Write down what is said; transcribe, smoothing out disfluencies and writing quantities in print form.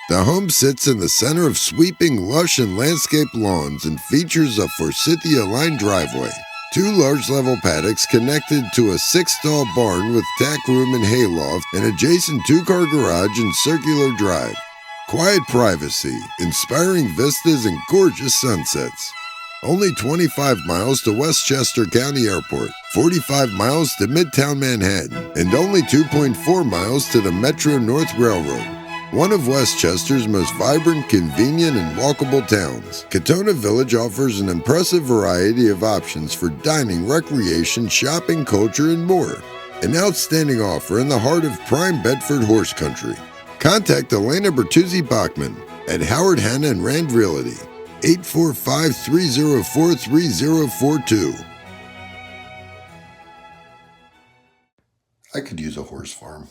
The home sits in the center of sweeping, lush and landscaped lawns and features a forsythia-lined driveway. 2 large-level paddocks connected to a 6-stall barn with tack room and hayloft, and adjacent 2-car garage and circular drive. Quiet privacy, inspiring vistas, and gorgeous sunsets. Only 25 miles to Westchester County Airport, 45 miles to Midtown Manhattan, and only 2.4 miles to the Metro North Railroad. One of Westchester's most vibrant, convenient, and walkable towns, Katonah Village offers an impressive variety of options for dining, recreation, shopping, culture, and more. An outstanding offer in the heart of prime Bedford horse country. Contact Elena Bertuzzi-Bachman at Howard Hanna and Rand Realty, 845-304-3042. I could use a horse farm.